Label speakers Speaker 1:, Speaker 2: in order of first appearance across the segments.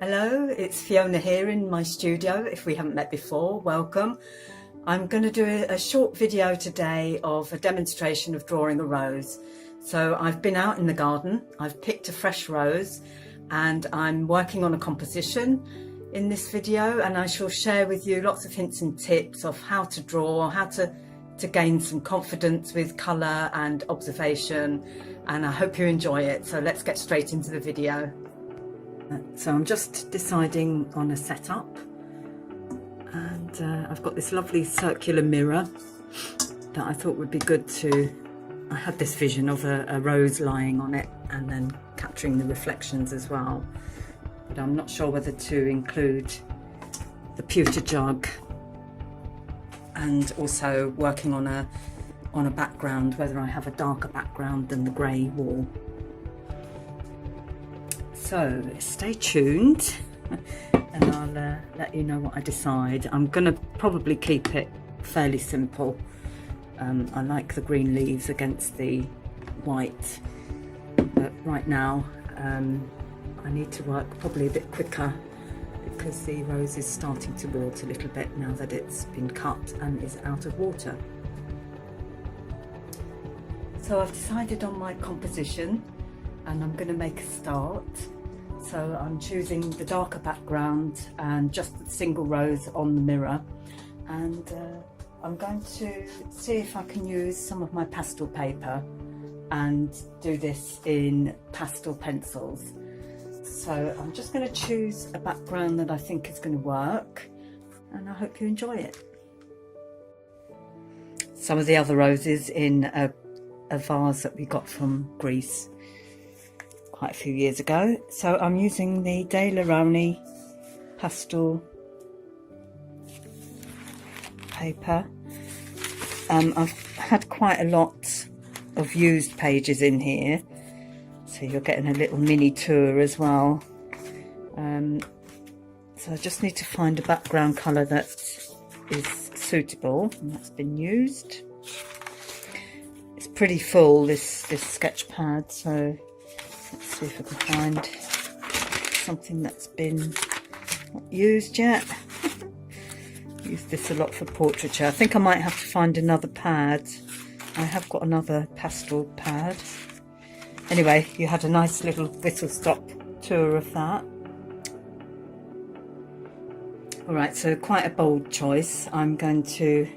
Speaker 1: Hello, it's Fiona here in my studio. If we haven't met before, welcome. I'm going to do a short video today of a demonstration of drawing a rose. So I've been out in the garden, I've picked a fresh rose and I'm working on a composition in this video, and I shall share with you lots of hints and tips of how to draw, how to gain some confidence with colour and observation, and I hope you enjoy it. So let's get straight into the video. So I'm just deciding on a setup, and I've got this lovely circular mirror that I thought would be good to, I had this vision of a rose lying on it and then capturing the reflections as well, but I'm not sure whether to include the pewter jug and also working on a background, whether I have a darker background than the grey wall. So stay tuned and I'll let you know what I decide. I'm going to probably keep it fairly simple. I like the green leaves against the white, but right now I need to work probably a bit quicker because the rose is starting to wilt a little bit now that it's been cut and is out of water. So I've decided on my composition and I'm going to make a start. So I'm choosing the darker background and just a single rose on the mirror, and I'm going to see if I can use some of my pastel paper and do this in pastel pencils. So I'm just going to choose a background that I think is going to work, and I hope you enjoy it. Some of the other roses in a vase that we got from Greece quite a few years ago. So I'm using the Rowney pastel paper. I've had quite a lot of used pages in here, so you're getting a little mini tour as well. So I just need to find a background colour that is suitable and that's been used. It's pretty full, this sketch pad, so let's see if I can find something that's been not used yet. Used this a lot for portraiture. I think I might have to find another pad. I have got another pastel pad. Anyway, you had a nice little whistle stop tour of that. Alright, so quite a bold choice. I'm going to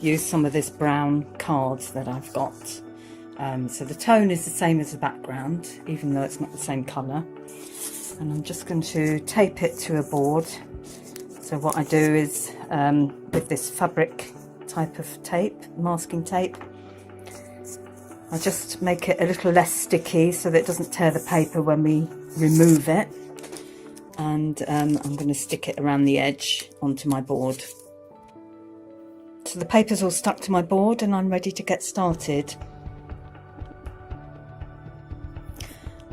Speaker 1: use some of this brown cards that I've got. So the tone is the same as the background, even though it's not the same colour. And I'm just going to tape it to a board. So what I do is, with this fabric type of tape, masking tape, I just make it a little less sticky so that it doesn't tear the paper when we remove it. And I'm going to stick it around the edge onto my board. So the paper's all stuck to my board and I'm ready to get started.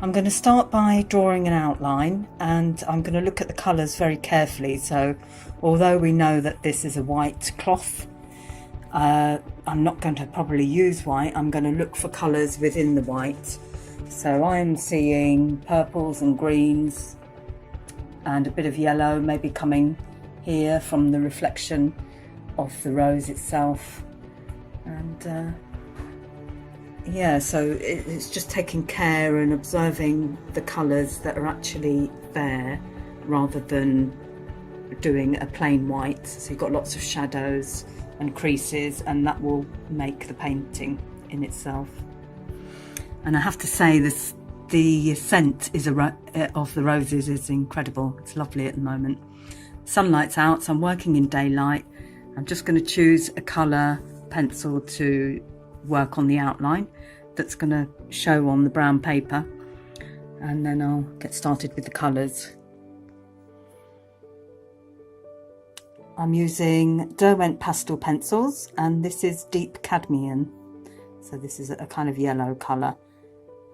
Speaker 1: I'm going to start by drawing an outline, and I'm going to look at the colours very carefully. So although we know that this is a white cloth, I'm not going to probably use white. I'm going to look for colours within the white. So I'm seeing purples and greens and a bit of yellow maybe coming here from the reflection of the rose itself. And yeah, so it's just taking care and observing the colours that are actually there rather than doing a plain white. So you've got lots of shadows and creases, and that will make the painting in itself. And I have to say, the scent of the roses is incredible. It's lovely at the moment. Sunlight's out, so I'm working in daylight. I'm just going to choose a colour pencil to work on the outline that's going to show on the brown paper, and then I'll get started with the colours. I'm using Derwent pastel pencils, and this is deep cadmium, so this is a kind of yellow colour,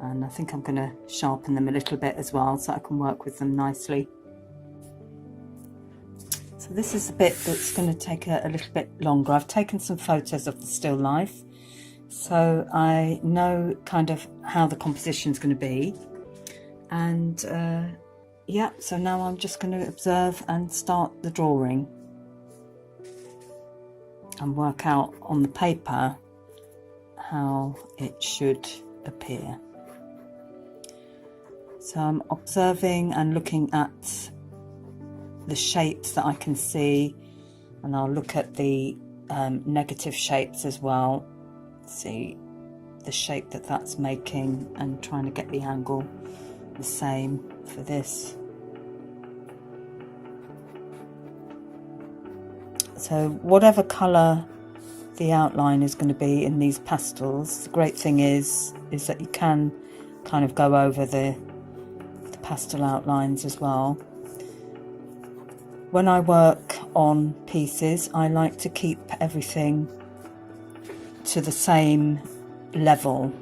Speaker 1: and I think I'm going to sharpen them a little bit as well so I can work with them nicely. So this is the bit that's going to take a little bit longer. I've taken some photos of the still life, so I know kind of how the composition is going to be, and yeah, so now I'm just going to observe and start the drawing and work out on the paper how it should appear. So I'm observing and looking at the shapes that I can see, and I'll look at the negative shapes as well, see the shape that that's making, and trying to get the angle the same for this. So whatever colour the outline is going to be in these pastels, the great thing is that you can kind of go over the pastel outlines as well. When I work on pieces, I like to keep everything to the same level,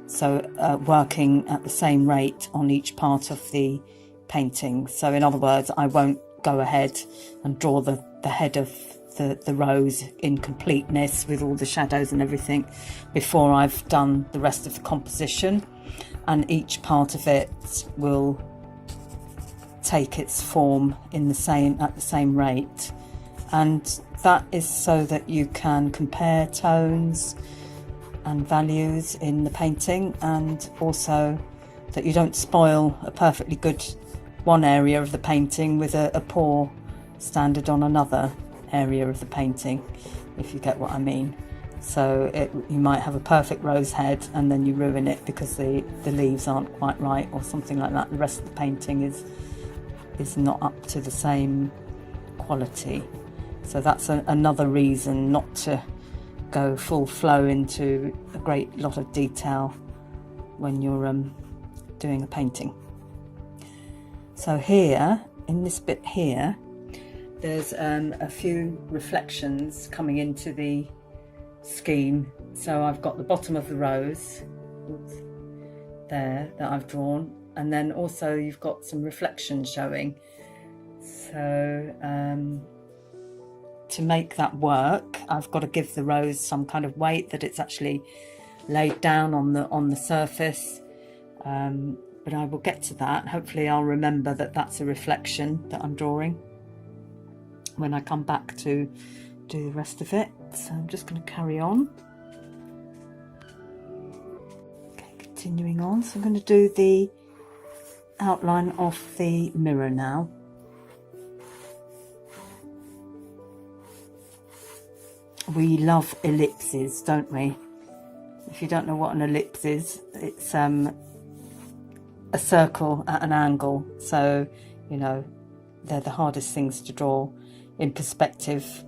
Speaker 1: so working at the same rate on each part of the painting. So in other words, I won't go ahead and draw the head of the rose in completeness with all the shadows and everything before I've done the rest of the composition, and each part of it will take its form in at the same rate, and that is so that you can compare tones and values in the painting, and also that you don't spoil a perfectly good one area of the painting with a poor standard on another area of the painting, if you get what I mean. So you might have a perfect rose head and then you ruin it because the leaves aren't quite right or something like that. The rest of the painting is not up to the same quality. So that's another reason not to go full flow into a great lot of detail when you're doing a painting. So here, in this bit here, there's a few reflections coming into the scheme. So I've got the bottom of the rose there that I've drawn, and then also you've got some reflection showing. So to make that work, I've got to give the rose some kind of weight, that it's actually laid down on the surface. But I will get to that. Hopefully I'll remember that that's a reflection that I'm drawing when I come back to do the rest of it. So I'm just going to carry on. Okay, continuing on. So I'm going to do the outline of the mirror now. We love ellipses, don't we? If you don't know what an ellipse is, it's a circle at an angle. So, you know, they're the hardest things to draw in perspective,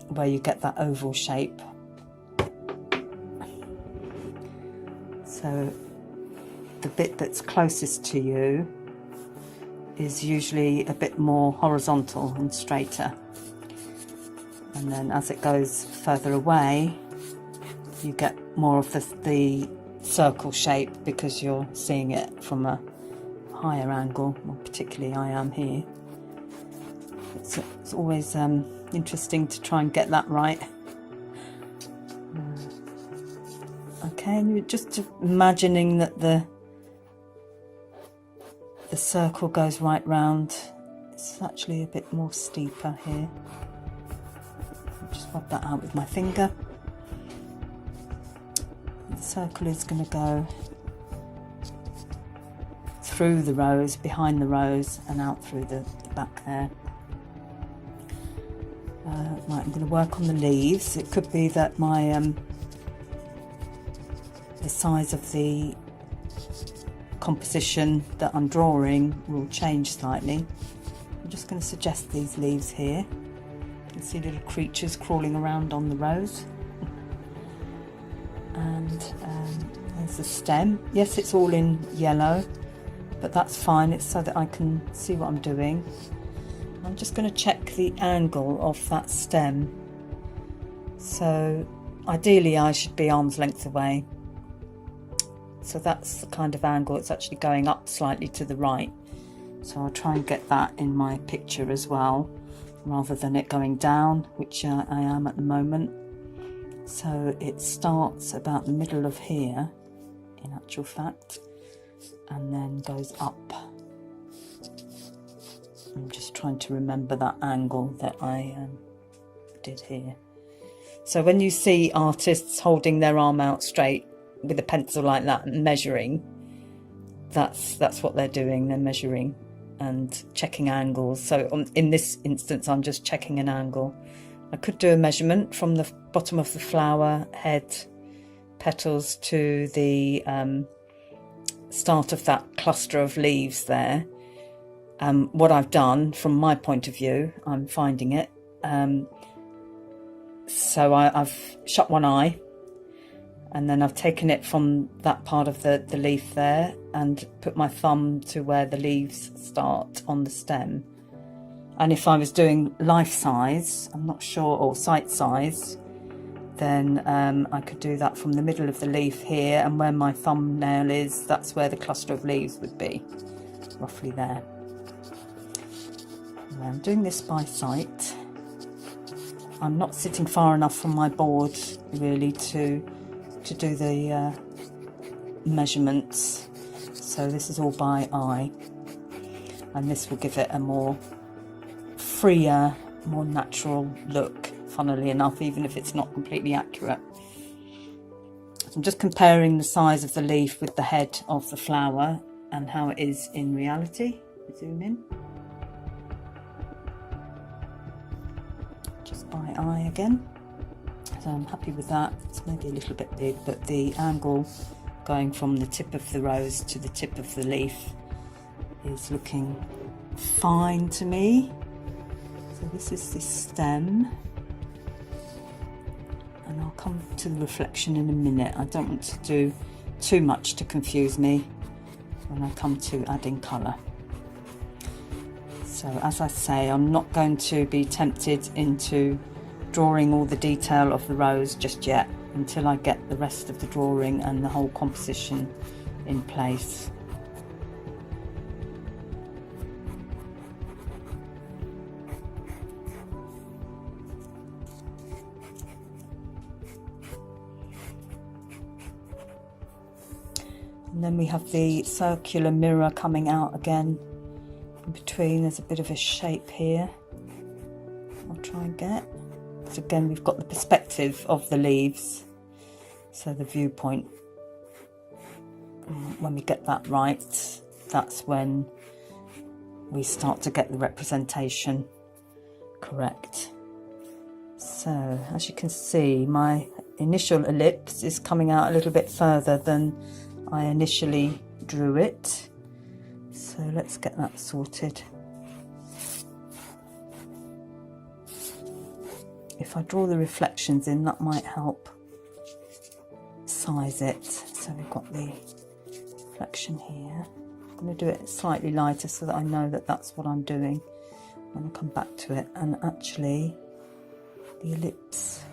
Speaker 1: where you get that oval shape. So the bit that's closest to you is usually a bit more horizontal and straighter, and then as it goes further away you get more of the circle shape because you're seeing it from a higher angle. Well, particularly I am here. It's always interesting to try and get that right. Okay, and you're just imagining that the circle goes right round. It's actually a bit more steeper here. I'll just rub that out with my finger. The circle is going to go through the rose, behind the rose, and out through the back there. Right, I'm going to work on the leaves. It could be that my the size of the composition that I'm drawing will change slightly. I'm just going to suggest these leaves here. You can see little creatures crawling around on the rose. And there's the stem. Yes, it's all in yellow, but that's fine. It's so that I can see what I'm doing. I'm just going to check the angle of that stem. So ideally I should be arm's length away. So that's the kind of angle. It's actually going up slightly to the right. So I'll try and get that in my picture as well, rather than it going down, which I am at the moment. So it starts about the middle of here, in actual fact, and then goes up I'm just trying to remember that angle that I did here. So when you see artists holding their arm out straight with a pencil like that and measuring, that's what they're doing. They're measuring and checking angles. So in this instance, I'm just checking an angle. I could do a measurement from the bottom of the flower head petals to the start of that cluster of leaves there. What I've done from my point of view, I'm finding it. So I've shut one eye, and then I've taken it from that part of the leaf there and put my thumb to where the leaves start on the stem. And if I was doing life size, I'm not sure, or sight size, then I could do that from the middle of the leaf here, and where my thumbnail is, that's where the cluster of leaves would be, roughly there. And I'm doing this by sight. I'm not sitting far enough from my board really to do the measurements, so this is all by eye, and this will give it a more freer, more natural look, funnily enough, even if it's not completely accurate. So I'm just comparing the size of the leaf with the head of the flower and how it is in reality. Zoom in. Just by eye again. So I'm happy with that. It's maybe a little bit big, but the angle going from the tip of the rose to the tip of the leaf is looking fine to me. So this is the stem, and I'll come to the reflection in a minute. I don't want to do too much to confuse me when I come to adding colour. So as I say, I'm not going to be tempted into drawing all the detail of the rose just yet, until I get the rest of the drawing and the whole composition in place. And then we have the circular mirror coming out again. In between there's a bit of a shape here I'll try and get. So again, we've got the perspective of the leaves, so the viewpoint. When we get that right, that's when we start to get the representation correct. So as you can see, my initial ellipse is coming out a little bit further than I initially drew it. So let's get that sorted. If I draw the reflections in, that might help size it. So we've got the reflection here. I'm going to do it slightly lighter so that I know that that's what I'm doing when I come back to it. And actually, the ellipse,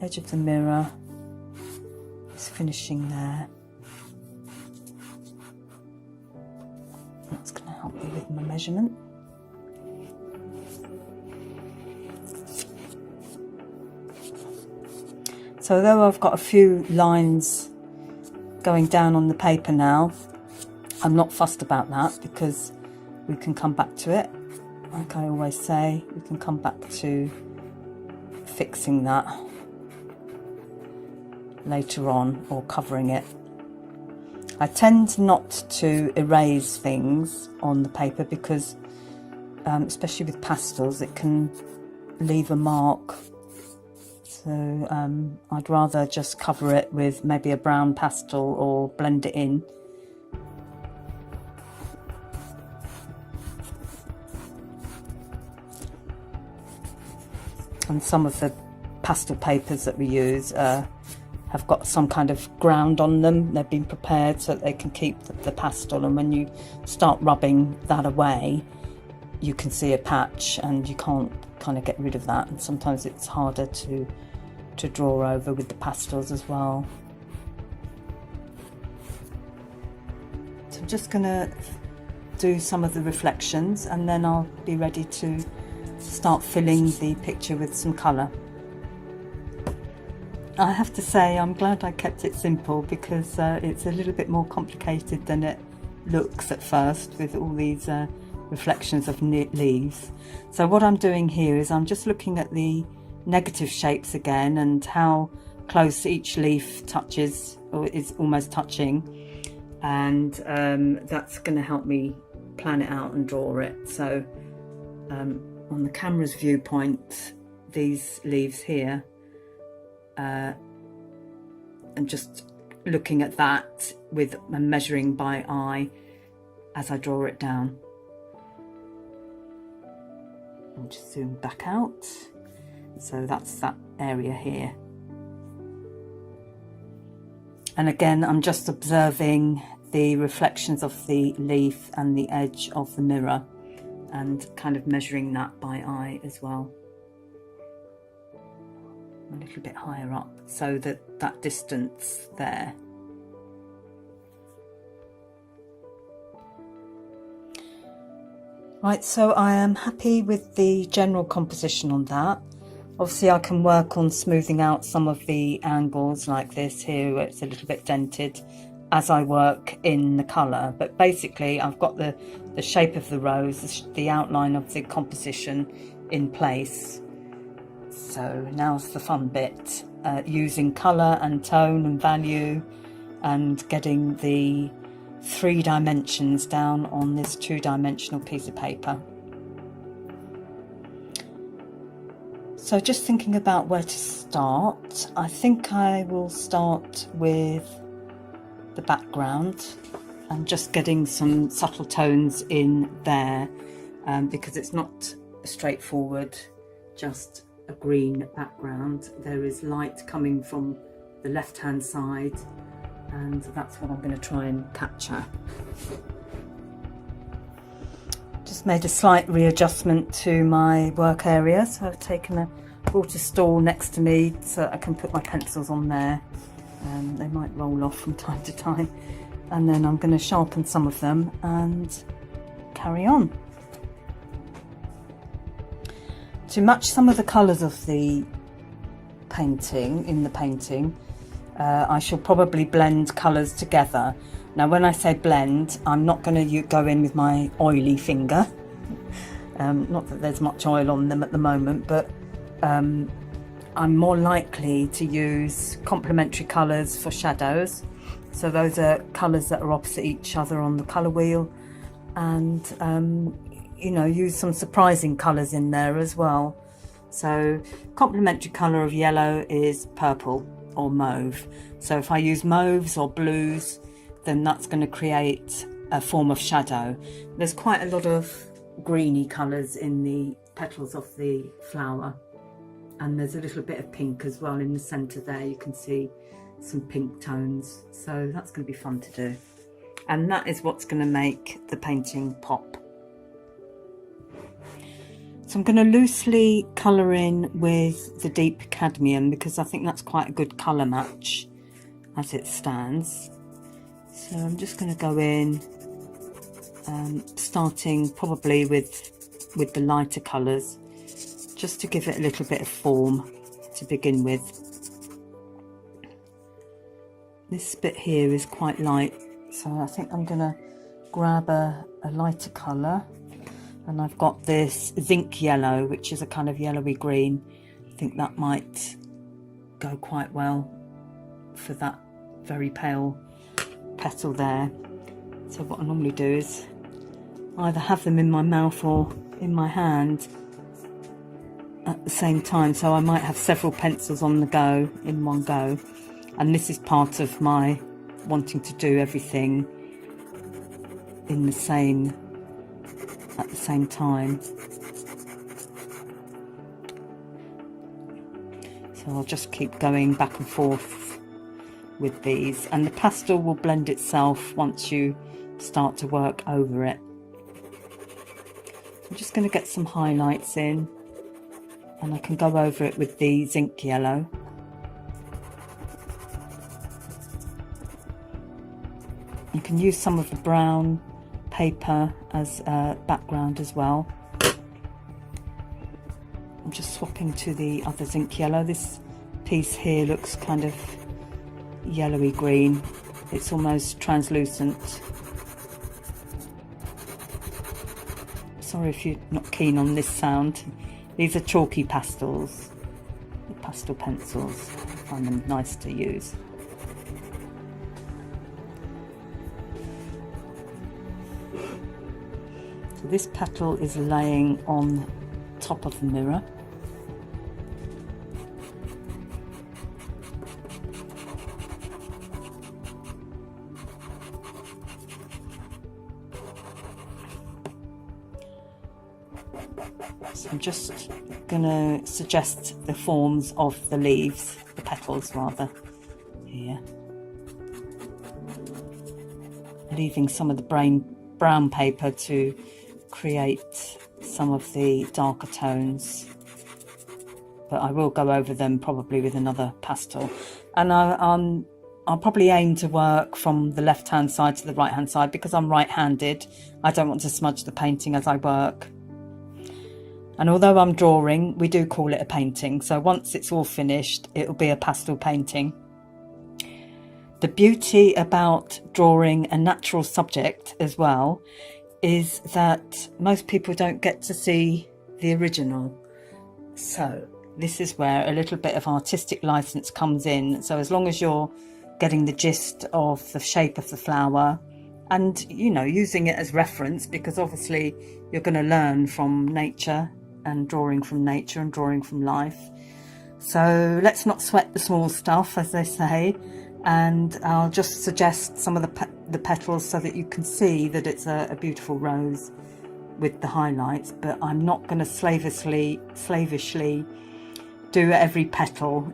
Speaker 1: edge of the mirror is finishing there. That's going to help me with my measurement. So although I've got a few lines going down on the paper now, I'm not fussed about that, because we can come back to it. Like I always say, we can come back to fixing that later on, or covering it. I tend not to erase things on the paper because, especially with pastels, it can leave a mark. So I'd rather just cover it with maybe a brown pastel or blend it in. And some of the pastel papers that we use have got some kind of ground on them. They've been prepared so that they can keep the pastel, and when you start rubbing that away, you can see a patch and you can't kind of get rid of that, and sometimes it's harder to draw over with the pastels as well. So I'm just going to do some of the reflections, and then I'll be ready to start filling the picture with some colour. I have to say, I'm glad I kept it simple, because it's a little bit more complicated than it looks at first, with all these reflections of leaves. So what I'm doing here is I'm just looking at the negative shapes again and how close each leaf touches or is almost touching, and that's going to help me plan it out and draw it. So on the camera's viewpoint, these leaves here, and just looking at that with measuring by eye as I draw it down. I'll just zoom back out. So that's that area here. And again, I'm just observing the reflections of the leaf and the edge of the mirror and kind of measuring that by eye as well. A little bit higher up so that that distance there. Right, so I am happy with the general composition on that. Obviously I can work on smoothing out some of the angles like this here where it's a little bit dented as I work in the colour, but basically I've got the shape of the rose, the outline of the composition in place. So now's the fun bit, using colour and tone and value and getting the 3 dimensions down on this 2-dimensional piece of paper. So just thinking about where to start, I think I will start with the background and just getting some subtle tones in there, because it's not straightforward, just a green background. There is light coming from the left hand side, and that's what I'm going to try and capture. Just made a slight readjustment to my work area, so I've brought a stool next to me so I can put my pencils on there. They might roll off from time to time, and then I'm going to sharpen some of them and carry on. To match some of the colours of the painting, I shall probably blend colours together. Now when I say blend, I'm not going to go in with my oily finger, not that there's much oil on them at the moment, but I'm more likely to use complementary colours for shadows. So those are colours that are opposite each other on the colour wheel, and you know, use some surprising colours in there as well. So complementary colour of yellow is purple or mauve. So if I use mauves or blues, then that's going to create a form of shadow. There's quite a lot of greeny colours in the petals of the flower, and there's a little bit of pink as well in the centre there. You can see some pink tones, so that's going to be fun to do, and that is what's going to make the painting pop. So I'm going to loosely colour in with the deep cadmium because I think that's quite a good colour match as it stands. So I'm just going to go in, starting probably with the lighter colours, just to give it a little bit of form to begin with. This bit here is quite light, so I think I'm going to grab a lighter colour. And I've got this zinc yellow, which is a kind of yellowy green. I think that might go quite well for that very pale petal there. So what I normally do is either have them in my mouth or in my hand at the same time. So I might have several pencils on the go in one go. And this is part of my wanting to do everything in the same at the same time. So I'll just keep going back and forth with these, and the pastel will blend itself once you start to work over it. I'm just going to get some highlights in, and I can go over it with the zinc yellow. You can use some of the brown paper as a background as well. I'm just swapping to the other zinc yellow. This piece here looks kind of yellowy green. It's almost translucent. sorry if you're not keen on this sound. These are chalky pastels, pastel pencils. I find them nice to use. So this petal is laying on top of the mirror. So I'm just going to suggest the forms of the leaves, the petals rather, here. Leaving some of the brown paper to create some of the darker tones, but I will go over them probably with another pastel. And I'll probably aim to work from the left hand side to the right hand side because I'm right handed. I don't want to smudge the painting as I work. And although I'm drawing, we do call it a painting, so once it's all finished it'll be a pastel painting. The beauty about drawing a natural subject as well is that most people don't get to see the original. So this is where a little bit of artistic license comes in. So as long as you're getting the gist of the shape of the flower and, you know, using it as reference, because obviously you're going to learn from nature and drawing from nature and drawing from life. So let's not sweat the small stuff, as they say. And I'll just suggest some of the petals so that you can see that it's a beautiful rose with the highlights, but I'm not going to slavishly do every petal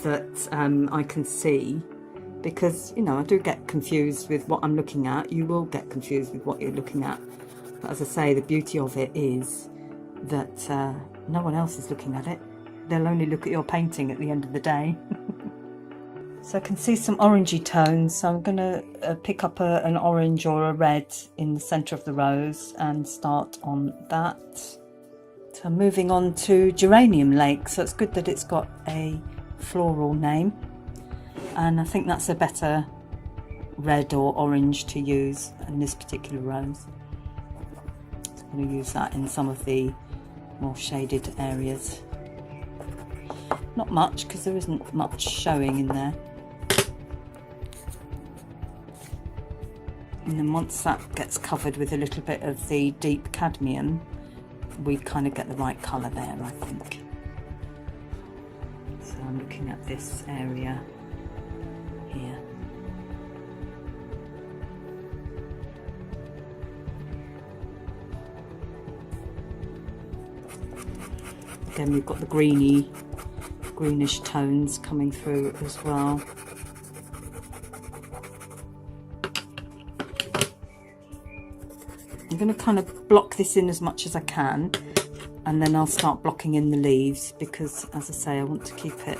Speaker 1: that I can see, because, you know, I do get confused with what I'm looking at. You will get confused with what you're looking at, but as I say, the beauty of it is that no one else is looking at it. They'll only look at your painting at the end of the day. So I can see some orangey tones, so I'm going to pick up an orange or a red in the centre of the rose and start on that. So I'm moving on to Geranium Lake, so it's good that it's got a floral name, and I think that's a better red or orange to use in this particular rose. So I'm going to use that in some of the more shaded areas. Not much, because there isn't much showing in there. And then once that gets covered with a little bit of the deep cadmium, we kind of get the right colour there, I think. So I'm looking at this area here. Again, we've got the greenish tones coming through as well. I'm going to kind of block this in as much as I can, and then I'll start blocking in the leaves, because, as I say, I want to keep it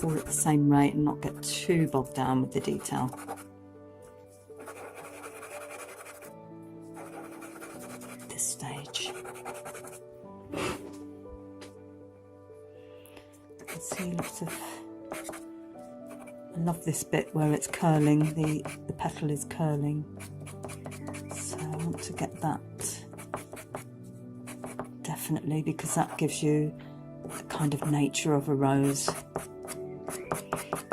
Speaker 1: all at the same rate and not get too bogged down with the detail. At this stage, I can see lots of. I love this bit where it's curling. The petal is curling. So I want to get that definitely, because that gives you the kind of nature of a rose,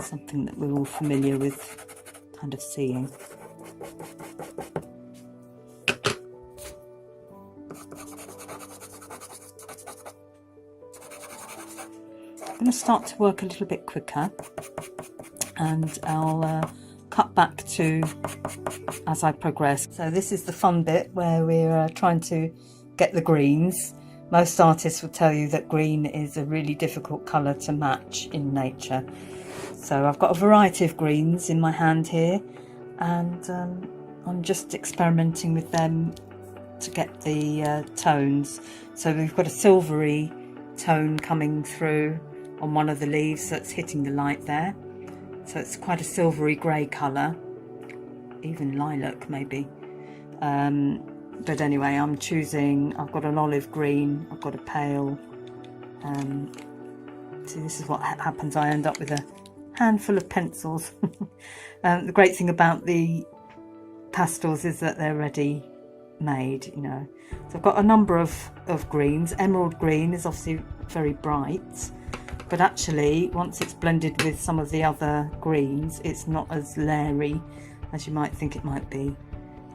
Speaker 1: something that we're all familiar with kind of seeing. I'm going to start to work a little bit quicker, and I'll cut back to as I progress. So this is the fun bit where we're trying to get the greens. Most artists will tell you that green is a really difficult colour to match in nature. So I've got a variety of greens in my hand here, and I'm just experimenting with them to get the tones. So we've got a silvery tone coming through on one of the leaves that's hitting the light there. So it's quite a silvery grey colour, even lilac maybe. But anyway, I'm choosing, I've got an olive green, I've got a pale. See, this is what happens, I end up with a handful of pencils. The great thing about the pastels is that they're ready made, you know. So I've got a number of greens. Emerald green is obviously very bright, but actually once it's blended with some of the other greens, it's not as leery as you might think it might be.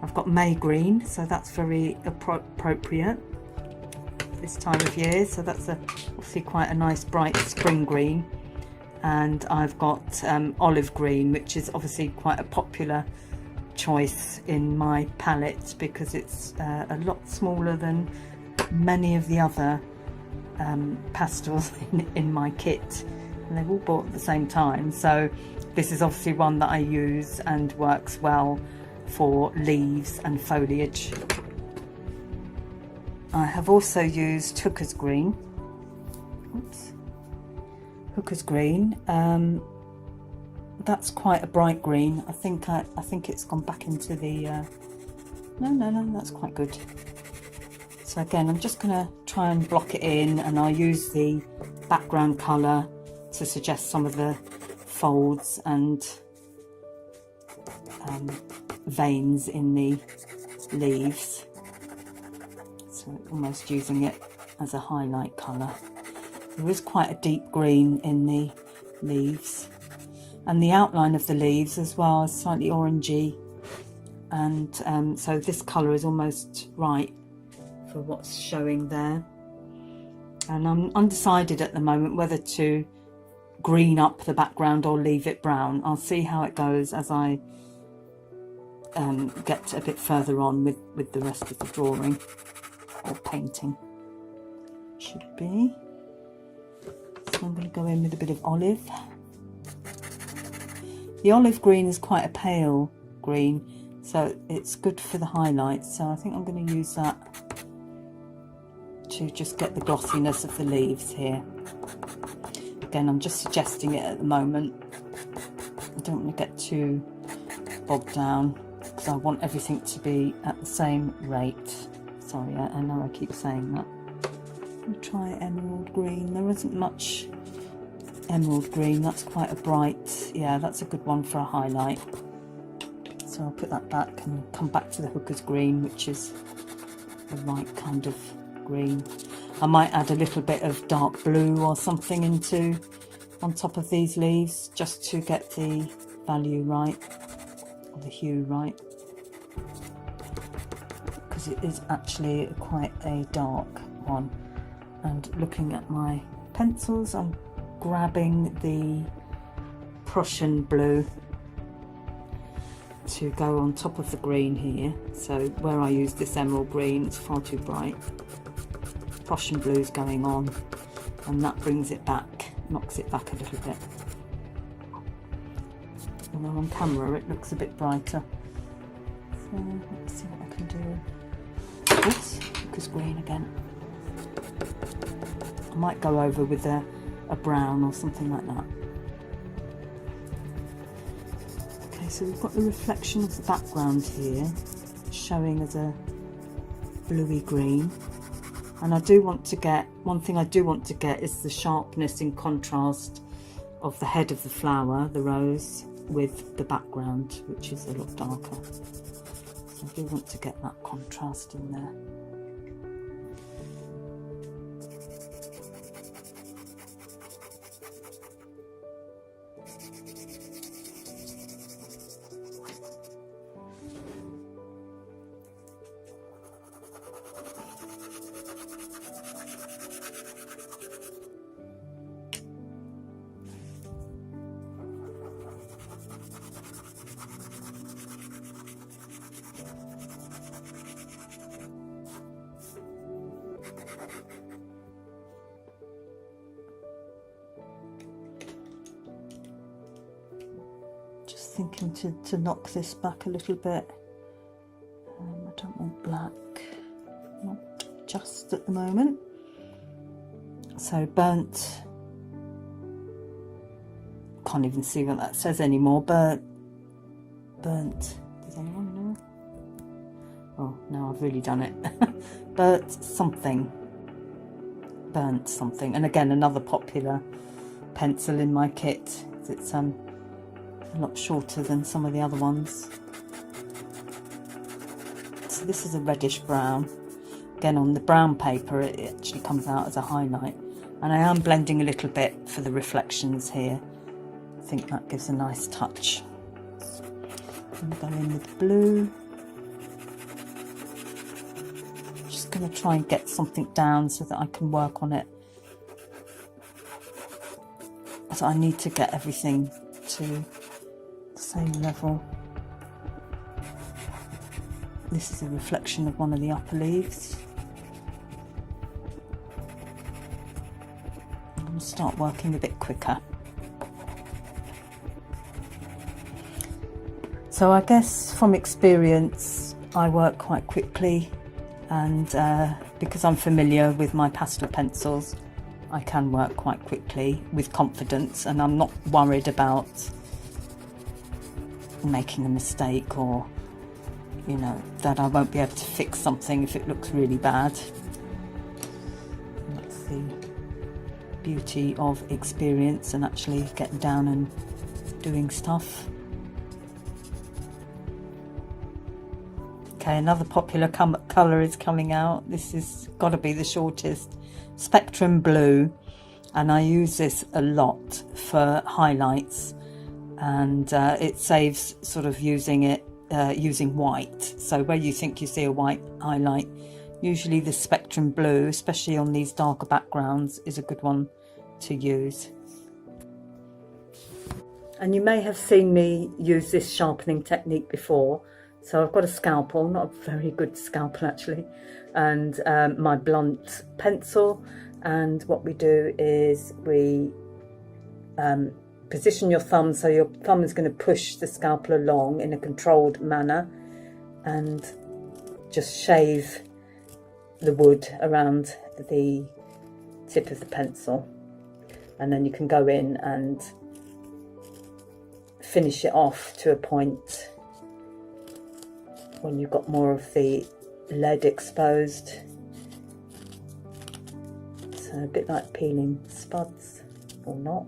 Speaker 1: I've got May green, so that's very appropriate this time of year. So that's obviously quite a nice bright spring green. And I've got olive green, which is obviously quite a popular choice in my palette because it's a lot smaller than many of the other pastels in my kit, and they've all bought at the same time. So this is obviously one that I use and works well for leaves and foliage. I have also used Hooker's green. Oops. Hooker's green. That's quite a bright green. I think it's gone back into the no, that's quite good. So again, I'm just gonna try and block it in, and I'll use the background colour to suggest some of the folds and veins in the leaves. So almost using it as a highlight colour. There is quite a deep green in the leaves, and the outline of the leaves as well is slightly orangey, and so this colour is almost right for what's showing there. And I'm undecided at the moment whether to green up the background or leave it brown. I'll see how it goes as I get a bit further on with the rest of the drawing or painting. Should be. So I'm going to go in with a bit of olive. The olive green is quite a pale green, so it's good for the highlights. So I think I'm going to use that to just get the glossiness of the leaves here. Again, I'm just suggesting it at the moment. I don't want to get too bogged down because I want everything to be at the same rate. Sorry, I know I keep saying that. I'll try emerald green. There isn't much emerald green. That's quite a bright, yeah, that's a good one for a highlight. So I'll put that back and come back to the Hooker's green, which is the right kind of green. I might add a little bit of dark blue or something on top of these leaves just to get the value right, or the hue right, because it is actually quite a dark one. And looking at my pencils, I'm grabbing the Prussian blue to go on top of the green here. So where I use this emerald green, it's far too bright. Prussian blue is going on, and that brings it back, knocks it back a little bit. Although on camera it looks a bit brighter. So let's see what I can do. Oops, Hooker's green again. I might go over with a brown or something like that. Okay, so we've got the reflection of the background here showing as a bluey green. And I do want to get, one thing I do want to get is the sharpness in contrast of the head of the flower, the rose, with the background, which is a lot darker. So I do want to get that contrast in there. Thinking to knock this back a little bit. I don't want black, not just at the moment. So burnt, can't even see what that says anymore. Burnt, does anyone know? Oh, now I've really done it. Burnt something, and again another popular pencil in my kit. It's a lot shorter than some of the other ones. So this is a reddish brown. Again, on the brown paper it actually comes out as a highlight, and I am blending a little bit for the reflections here. I think that gives a nice touch. I'm going to go in with blue. Just going to try and get something down so that I can work on it. So I need to get everything to the same level. This is a reflection of one of the upper leaves. I'm going to start working a bit quicker. So I guess from experience I work quite quickly, and because I'm familiar with my pastel pencils, I can work quite quickly with confidence, and I'm not worried about making a mistake, or you know, that I won't be able to fix something if it looks really bad. And that's the beauty of experience and actually getting down and doing stuff. Okay, another popular colour is coming out. This has got to be the shortest, Spectrum Blue, and I use this a lot for highlights, and it saves sort of using it using white. So where you think you see a white highlight, usually the Spectrum Blue, especially on these darker backgrounds, is a good one to use. And you may have seen me use this sharpening technique before. So I've got a scalpel, not a very good scalpel actually, and my blunt pencil, and what we do is we position your thumb, so your thumb is going to push the scalpel along in a controlled manner, and just shave the wood around the tip of the pencil, and then you can go in and finish it off to a point when you've got more of the lead exposed. So a bit like peeling spuds, or not.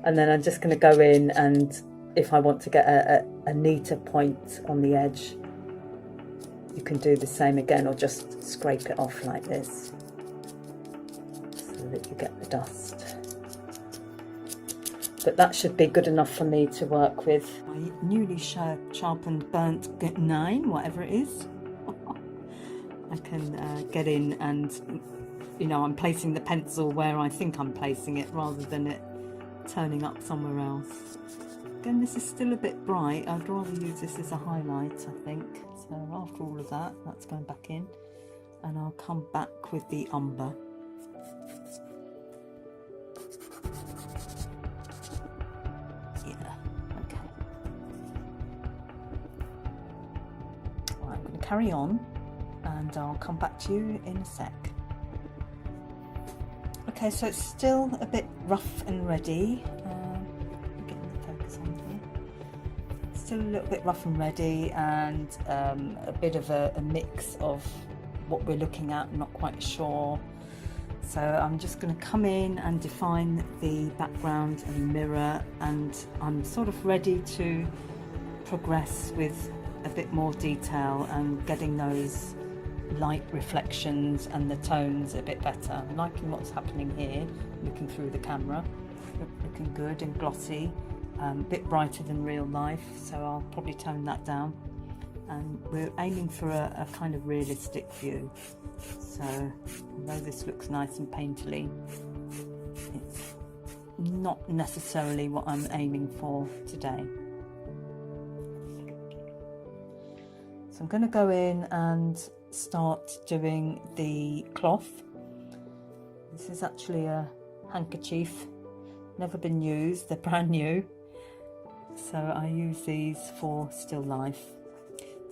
Speaker 1: And then I'm just going to go in, and if I want to get a neater point on the edge, you can do the same again, or just scrape it off like this so that you get the dust. But that should be good enough for me to work with. My newly sharpened burnt 9, whatever it is. I can get in and, you know, I'm placing the pencil where I think I'm placing it, rather than it turning up somewhere else. Again, this is still a bit bright. I'd rather use this as a highlight, I think. So after all of that, that's going back in, and I'll come back with the umber. Carry on, and I'll come back to you in a sec. Okay, so it's still a bit rough and ready. Getting the focus on here. Still a little bit rough and ready, and a bit of a mix of what we're looking at, not quite sure. So I'm just going to come in and define the background and mirror, and I'm sort of ready to progress with a bit more detail and getting those light reflections and the tones a bit better. I'm liking what's happening here, looking through the camera, looking good and glossy, a bit brighter than real life, so I'll probably tone that down. And we're aiming for a kind of realistic view, so although this looks nice and painterly, it's not necessarily what I'm aiming for today. So I'm going to go in and start doing the cloth. This is actually a handkerchief, never been used, they're brand new. So I use these for still life.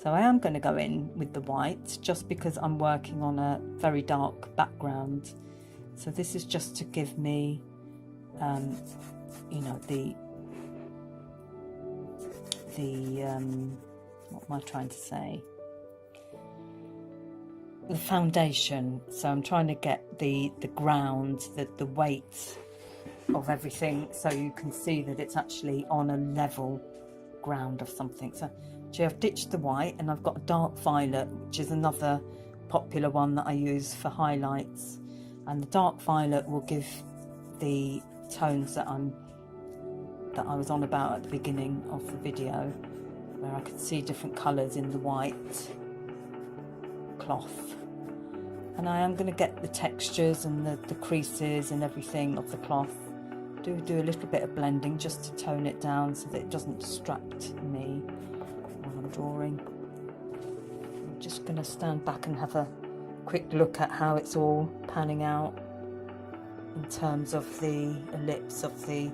Speaker 1: So I am going to go in with the white, just because I'm working on a very dark background. So this is just to give me, you know, what am I trying to say? The foundation. So I'm trying to get the ground, the weight of everything, so you can see that it's actually on a level ground of something. So Actually, I've ditched the white and I've got a dark violet, which is another popular one that I use for highlights, and the dark violet will give the tones that I was on about at the beginning of the video, where I could see different colours in the white cloth. And I am going to get the textures and the creases and everything of the cloth. Do a little bit of blending just to tone it down so that it doesn't distract me while I'm drawing. I'm just going to stand back and have a quick look at how it's all panning out in terms of the ellipse of the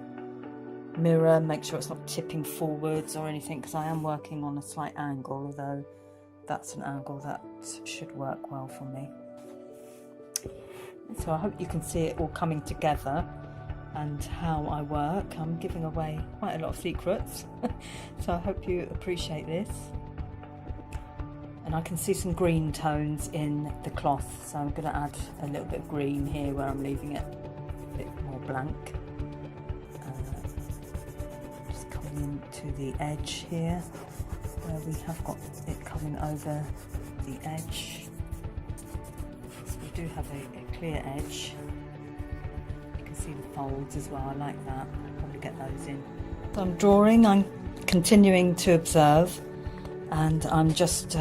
Speaker 1: mirror. Make sure it's not tipping forwards or anything, because I am working on a slight angle, although that's an angle that should work well for me. So I hope you can see it all coming together and how I work. I'm giving away quite a lot of secrets, so I hope you appreciate this. And I can see some green tones in the cloth, so I'm going to add a little bit of green here where I'm leaving it a bit more blank. Just coming into the edge here, where we have got it coming over the edge. So we do have a clear edge. You can see the folds as well. I like that. I'll probably get those in. So I'm drawing, I'm continuing to observe, and I'm just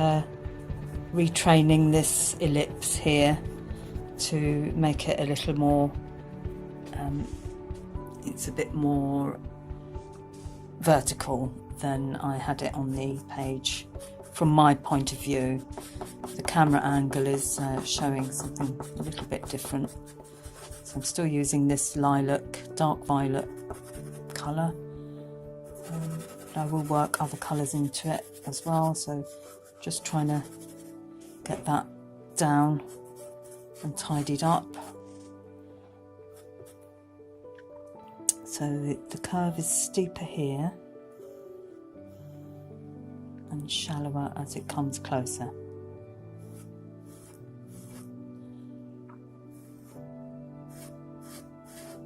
Speaker 1: retraining this ellipse here to make it a little more, it's a bit more vertical than I had it on the page. From my point of view, the camera angle is showing something a little bit different. So I'm still using this lilac, dark violet colour. I will work other colours into it as well, so just trying to get that down and tidied up. So the curve is steeper here and shallower as it comes closer.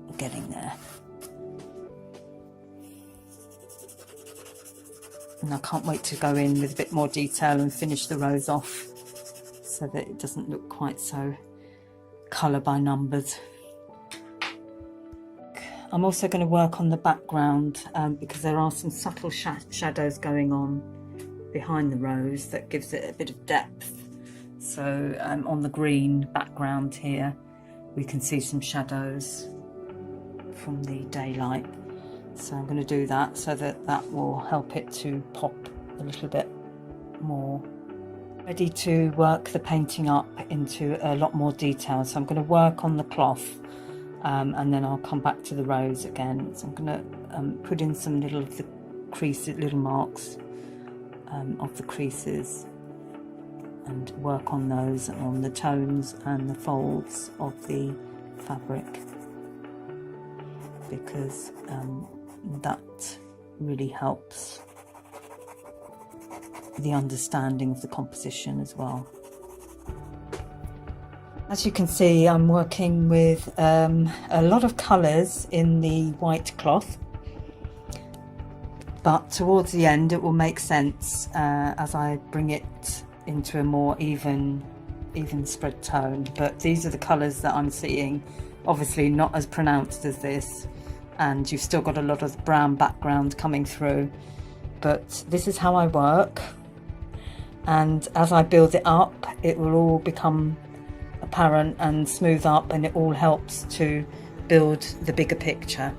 Speaker 1: We're getting there. And I can't wait to go in with a bit more detail and finish the rows off so that it doesn't look quite so colour by numbers. I'm also going to work on the background because there are some subtle shadows going on behind the rows that gives it a bit of depth. So on the green background here we can see some shadows from the daylight. So I'm going to do that so that that will help it to pop a little bit more. Ready to work the painting up into a lot more detail. So I'm going to work on the cloth and then I'll come back to the rows again. So I'm going to put in some little of the creases, little marks of the creases, and work on those, on the tones and the folds of the fabric, because that really helps the understanding of the composition as well. As you can see, I'm working with a lot of colours in the white cloth, but towards the end it will make sense as I bring it into a more even spread tone. But these are the colours that I'm seeing, obviously not as pronounced as this, and you've still got a lot of brown background coming through, but this is how I work, and as I build it up it will all become apparent and smooth up, and it all helps to build the bigger picture.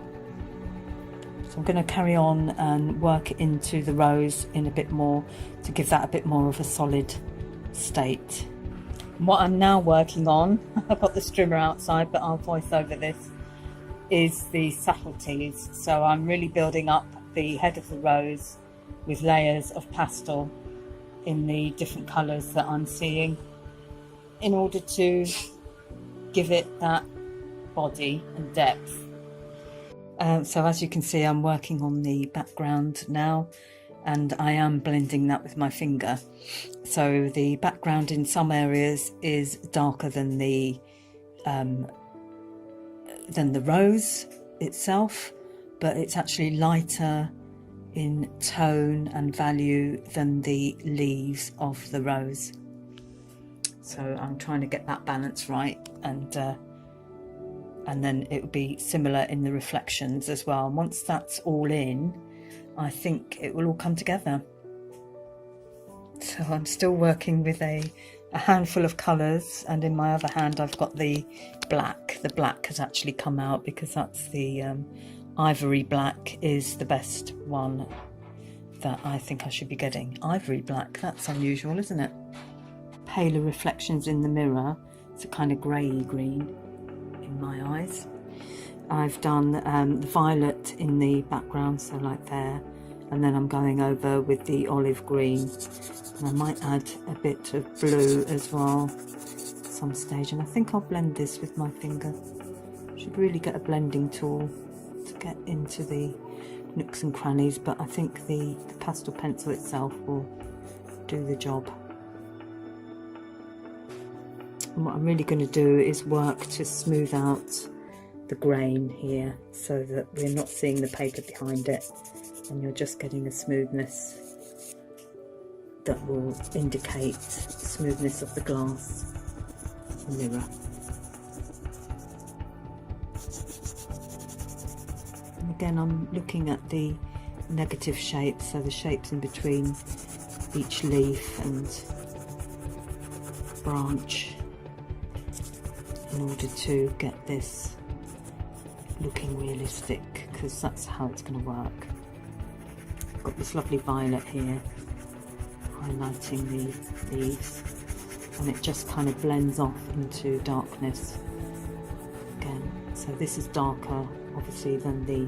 Speaker 1: So I'm going to carry on and work into the rows in a bit more to give that a bit more of a solid state. What I'm now working on, I've got the strimmer outside but I'll voice over this, is the subtleties. So I'm really building up the head of the rose with layers of pastel in the different colours that I'm seeing, in order to give it that body and depth. So as you can see, I'm working on the background now, and I am blending that with my finger. So the background in some areas is darker than the rose itself, but it's actually lighter in tone and value than the leaves of the rose. So I'm trying to get that balance right, and then it will be similar in the reflections as well. And once that's all in, I think it will all come together. So I'm still working with a handful of colours, and in my other hand I've got the black. The black has actually come out because that's the ivory black is the best one that I think I should be getting. Ivory black, that's unusual, isn't it? Paler reflections in the mirror. It's a kind of grey green in my eyes. I've done the violet in the background, so like there, and then I'm going over with the olive green, and I might add a bit of blue as well at some stage, and I think I'll blend this with my finger. Should really get a blending tool to get into the nooks and crannies, but I think the pastel pencil itself will do the job. And what I'm really going to do is work to smooth out the grain here so that we're not seeing the paper behind it, and you're just getting a smoothness that will indicate smoothness of the glass mirror. And again, I'm looking at the negative shapes, so the shapes in between each leaf and branch, in order to get this looking realistic, because that's how it's going to work. I've got this lovely violet here highlighting the leaves, and it just kind of blends off into darkness again. So this is darker obviously than the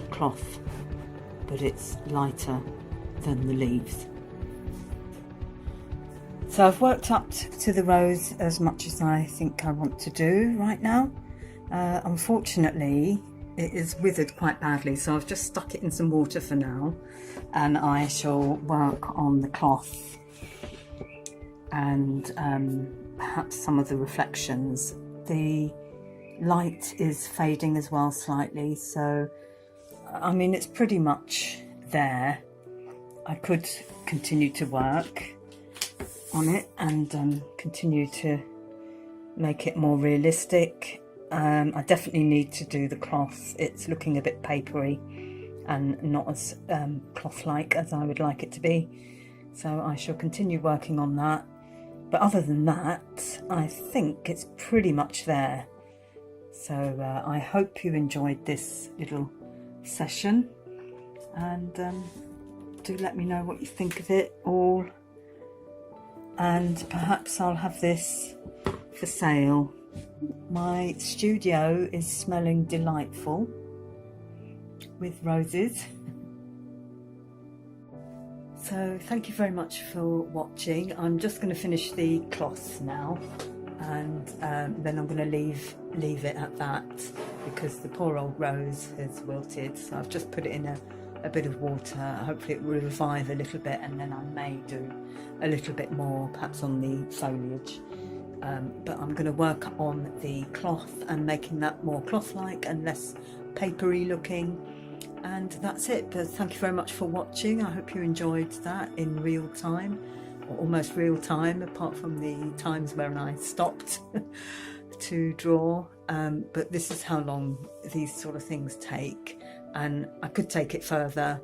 Speaker 1: cloth, but it's lighter than the leaves. So I've worked up to the rose as much as I think I want to do right now. Unfortunately, it is withered quite badly, so I've just stuck it in some water for now, and I shall work on the cloth and perhaps some of the reflections. The light is fading as well slightly, so I mean it's pretty much there. I could continue to work on it and continue to make it more realistic. I definitely need to do the cloth. It's looking a bit papery and not as cloth-like as I would like it to be, so I shall continue working on that. But other than that, I think it's pretty much there. So I hope you enjoyed this little session, and do let me know what you think of it all, and perhaps I'll have this for sale. My studio is smelling delightful with roses. So thank you very much for watching. I'm just going to finish the cloth now, and then I'm going to leave it at that, because the poor old rose has wilted. So I've just put it in a bit of water. Hopefully it will revive a little bit, and then I may do a little bit more perhaps on the foliage. But I'm going to work on the cloth and making that more cloth-like and less papery looking, and that's it. But thank you very much for watching. I hope you enjoyed that in real time, or almost real time, apart from the times when I stopped to draw. But this is how long these sort of things take, and I could take it further,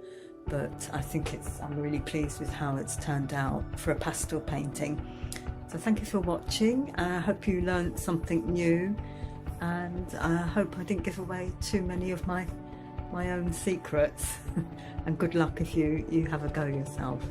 Speaker 1: but I think I'm really pleased with how it's turned out for a pastel painting. So thank you for watching. I hope you learned something new, and I hope I didn't give away too many of my own secrets. And good luck if you have a go yourself.